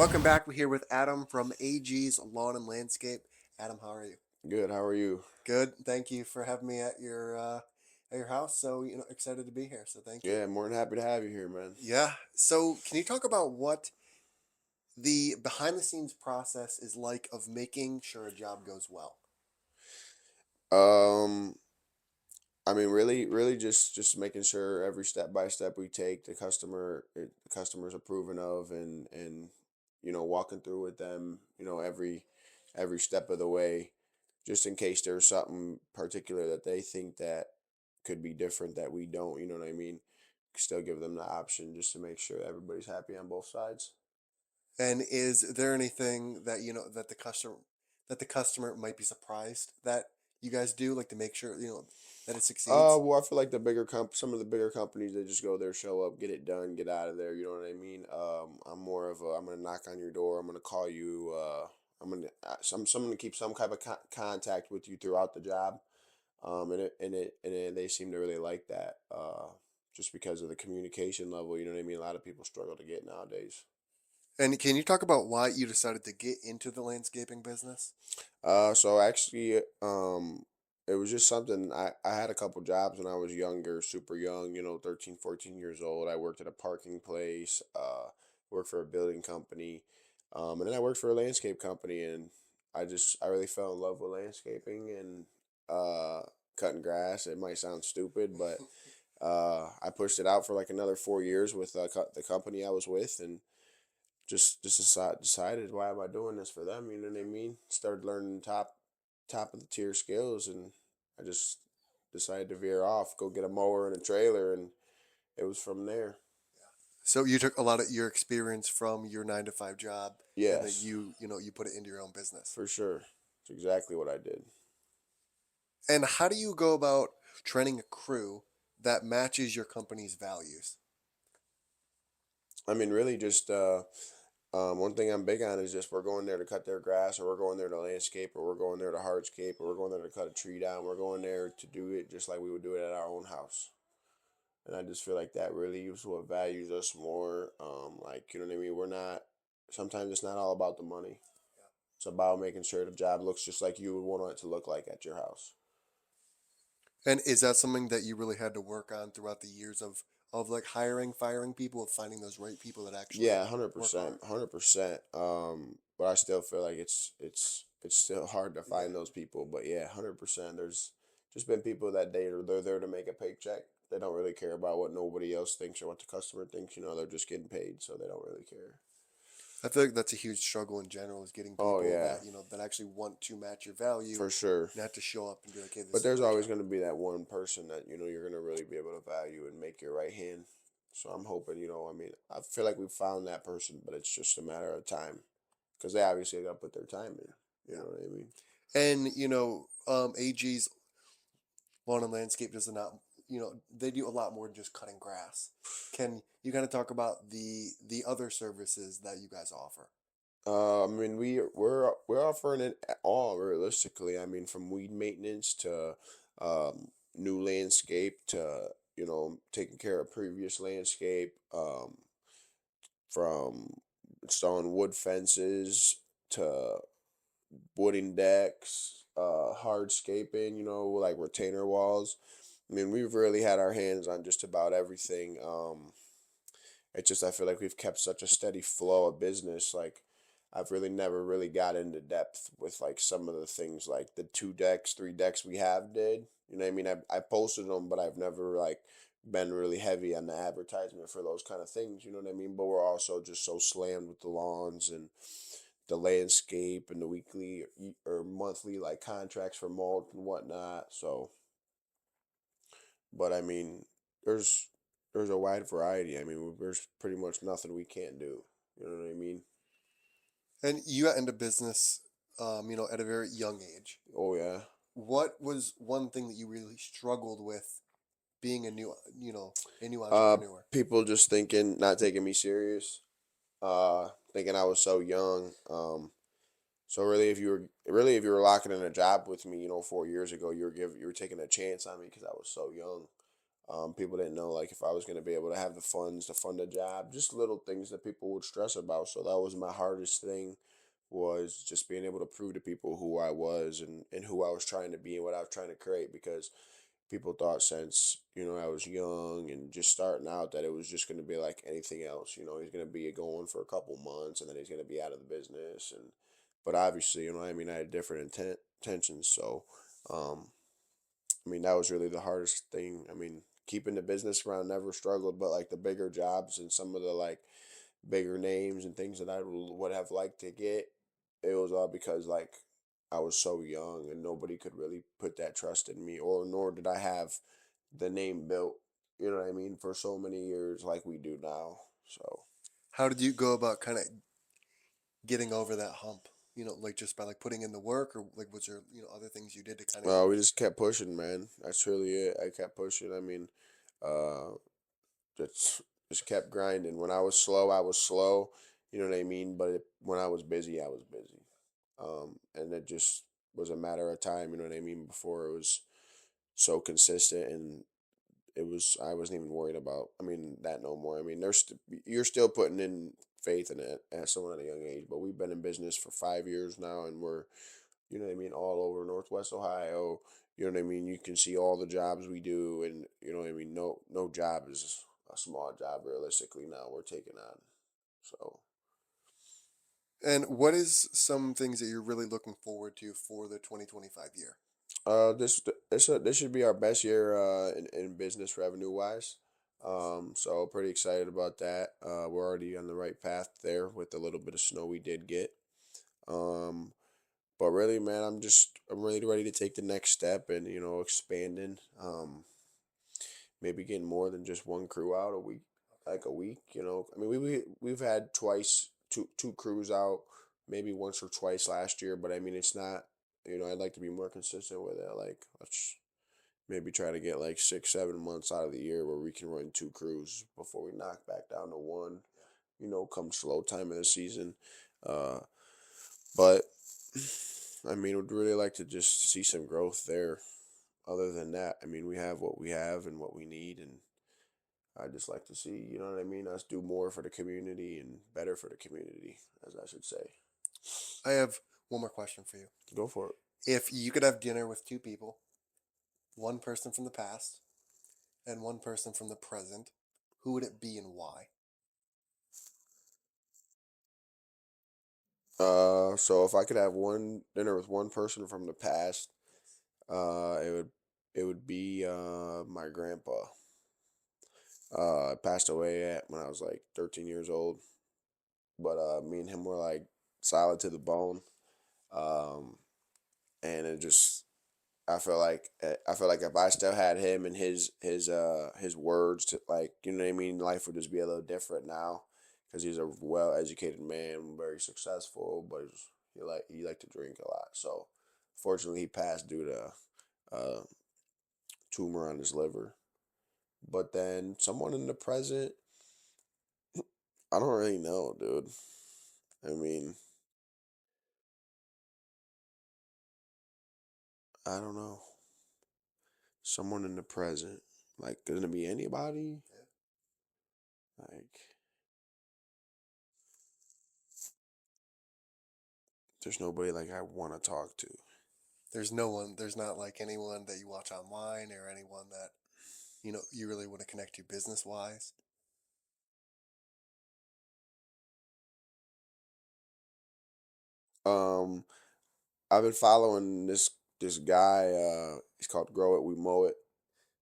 Welcome back. We're here with Adam from AG's Lawn and Landscape. Adam, how are you? Good. How are you? Good. Thank you for having me at your house. So excited to be here. So thank you. Yeah, more than happy to have you here, man. Yeah. So can you talk about what the behind the scenes process is like of making sure a job goes well? Um, really, just making sure every step by step we take, the customer's approving of, and walking through with them, every step of the way, just in case there's something particular that they think that could be different that we don't. You know what I mean? Still give them the option just to make sure everybody's happy on both sides. And is there anything that that the customer might be surprised that you guys do, like to make sure that it succeeds? Well, I feel like some of the bigger companies, they just go there, show up, get it done, get out of there. You know what I mean? I'm gonna knock on your door. I'm gonna call you. I'm gonna keep some type of contact with you throughout the job. They seem to really like that. Just because of the communication level. You know what I mean? A lot of people struggle to get nowadays. And can you talk about why you decided to get into the landscaping business? So actually, it was just something I had a couple jobs when I was younger, super young, 13, 14 years old. I worked at a parking place, worked for a building company, and then I worked for a landscape company, and I really fell in love with landscaping and uh, cutting grass. It might sound stupid, but I pushed it out for like another 4 years with the company I was with, and decided, why am I doing this for them? You know what I mean? Started learning top of the tier skills, and I just decided to veer off, go get a mower and a trailer, and it was from there. So you took a lot of your experience from your 9 to 5 job, and then Yes, you put it into your own business. for sure. It's exactly what I did. And how do you go about training a crew that matches your company's values? I mean, really, just one thing I'm big on is just we're going there to cut their grass, or we're going there to landscape, or we're going there to hardscape, or we're going there to cut a tree down. We're going there to do it just like we would do it at our own house. And I just feel like that really is what values us more. Like, you know what I mean? We're not, sometimes it's not all about the money. It's about making sure the job looks just like you would want it to look like at your house. And is that something that you really had to work on throughout the years of like hiring, firing people, of finding those right people that actually Yeah, 100%, work hard? 100%. But I still feel like it's still hard to Yeah. find those people. But yeah, 100%. There's just been people that they're there to make a paycheck. They don't really care about what nobody else thinks or what the customer thinks. They're just getting paid, so they don't really care. I feel like that's a huge struggle in general is getting Oh people yeah, that actually want to match your value, for sure. not to show up and be like, hey, this But is there's my always job. going to be that one person that you're going to really be able to value and make your right hand. So I'm hoping, I mean, I feel like we've found that person, but it's just a matter of time because they obviously got to put their time in. You Yeah. know what I mean? And AG's Lawn and Landscape does not, they do a lot more than just cutting grass. Can you kind of talk about the other services that you guys offer? I mean, we're offering it all realistically. I mean, from weed maintenance to new landscape to taking care of previous landscape. From installing wood fences to wooden decks, hardscaping, like retainer walls. I mean, we've really had our hands on just about everything. It's just I feel like we've kept such a steady flow of business. Like I've really never really got into depth with like some of the things like the 2 decks, 3 decks we have did. You know what I mean? I posted them, but I've never like been really heavy on the advertisement for those kind of things. You know what I mean? But we're also just so slammed with the lawns and the landscape and the weekly or monthly like contracts for mulch and whatnot. So, but I mean, there's there's a wide variety. I mean, there's pretty much nothing we can't do. You know what I mean? And you got into business, at a very young age. Oh yeah. What was one thing that you really struggled with being a new entrepreneur? People just thinking, not taking me serious. Thinking I was so young. So really if you were locking in a job with me, 4 years ago, you were taking a chance on me because I was so young. People didn't know like if I was going to be able to have the funds to fund a job, just little things that people would stress about. So that was my hardest thing, was just being able to prove to people who I was, and who I was trying to be and what I was trying to create, because people thought since, I was young and just starting out, that it was just going to be like anything else. He's going to be going for a couple months and then he's going to be out of the business. And but obviously, I had different intentions. So um that was really the hardest thing. Keeping the business around never struggled, but like the bigger jobs and some of the like bigger names and things that I would have liked to get, it was all because like I was so young and nobody could really put that trust in me, or nor did I have the name built, for so many years like we do now. So How did you go about kind of getting over that hump? Like just by like putting in the work, or like was there other things you did to kind of get we over? just kept pushing, man. That's really it. I kept pushing. Uh, just just kept grinding. When I was slow. You know what I mean? But when I was busy, I was busy. And it just was a matter of time. You know what I mean? Before it was so consistent, and I wasn't even worried about. That no more. You're still putting in faith in it as someone at a young age. But we've been in business for 5 years now, and we're, all over Northwest Ohio. You know what I mean? You can see all the jobs we do, and no job is a small job realistically now we're taking on. So And what is some things that you're really looking forward to for the 2025 year? this should be our best year in business revenue wise. So pretty excited about that. We're already on the right path there with the little bit of snow we did get. Um, but really, man, I'm really ready to take the next step and expanding. Maybe getting more than just one crew out a week, like a week. We've had two crews out, maybe once or twice last year, but it's not. I'd like to be more consistent with it. Like let's maybe try to get like 6 7 months out of the year where we can run two crews before we knock back down to one. Come slow time of the season. Uh, but would really like to just see some growth there. Other than that, we have what we have and what we need, and I just like to see, us do more for the community and better for the community, as I should say. I have one more question for you. Go for it. If you could have dinner with two people, one person from the past and one person from the present, who would it be and why? So if I could have one dinner with one person from the past, it would be my grandpa. Passed away when I was like 13 years old, but me and him were like solid to the bone. Um, and it just I feel like if I still had him and his words to, like, life would just be a little different now, because he's a well educated man, very successful, but he liked to drink a lot. So fortunately, he passed due to tumor on his liver. But then someone in the present, I don't really know, dude. I mean, I don't know. Someone in the present, like, gonna be anybody? Like, there's nobody like I want to talk to. There's no one, there's not like anyone that you watch online or anyone that, you really want to connect to business wise. Um, I've been following this guy. He's called Grow It We Mow It.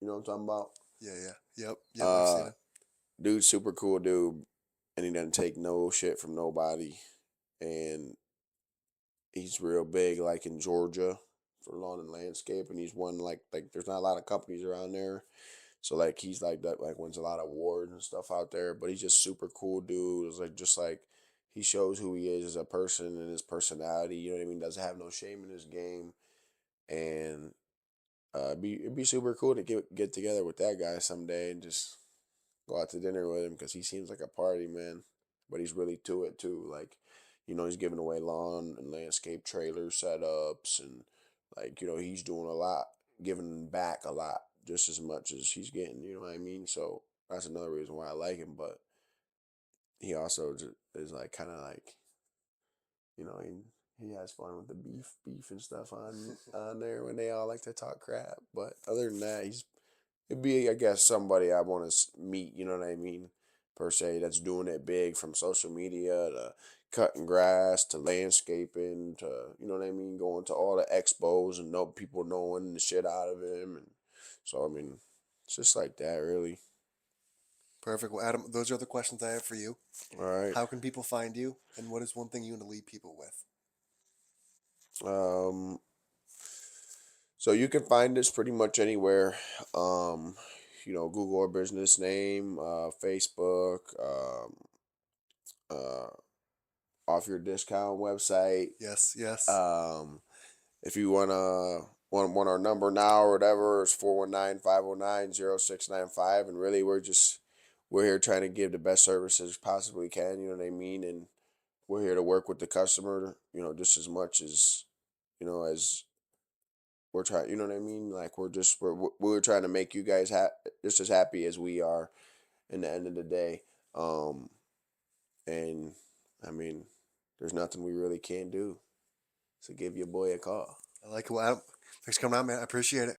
You know what I'm talking about? Yeah, yeah. Yep, yep, I've seen Uh, it. Dude, super cool dude, and he doesn't take no shit from nobody. And he's real big, like in Georgia, for lawn and landscape. And he's won like there's not a lot of companies around there, so like he's like that, like wins a lot of awards and stuff out there. But he's just super cool dude. It's like just like he shows who he is as a person and his personality. You know what I mean? Doesn't have no shame in his game, and it'd be super cool to get together with that guy someday and just go out to dinner with him, because he seems like a party man, but he's really to it too. Like, he's giving away lawn and landscape trailer setups, and like, he's doing a lot, giving back a lot. just as much as he's getting. You know what I mean? So that's another reason why I like him. But he also is like kind of like, he has fun with the beef and stuff on there when they all like to talk crap. But other than that, it'd be, I guess, somebody I want to meet. You know what I mean? Per se, that's doing it big, from social media to cutting grass to landscaping to, you know what I mean, going to all the expos and know people knowing the shit out of him. And so I mean, it's just like that, really. Perfect. Well, Adam, those are the questions I have for you. All right. How can people find you, and what is one thing you want to leave people with? Um, so you can find us pretty much anywhere. Um, Google our business name, Facebook, uh, off your discount website. Yes, yes. Um, if you want our number now or whatever, it's 419-509-0695. And really, we're here trying to give the best services possibly can. You know what I mean? And we're here to work with the customer. Just as much as we're trying. You know what I mean? Like we're trying to make you guys just as happy as we are. In the end of the day, and I mean, there's nothing we really can't do. So give your boy a call. I like it. Well, Adam, thanks for coming out, man. I appreciate it.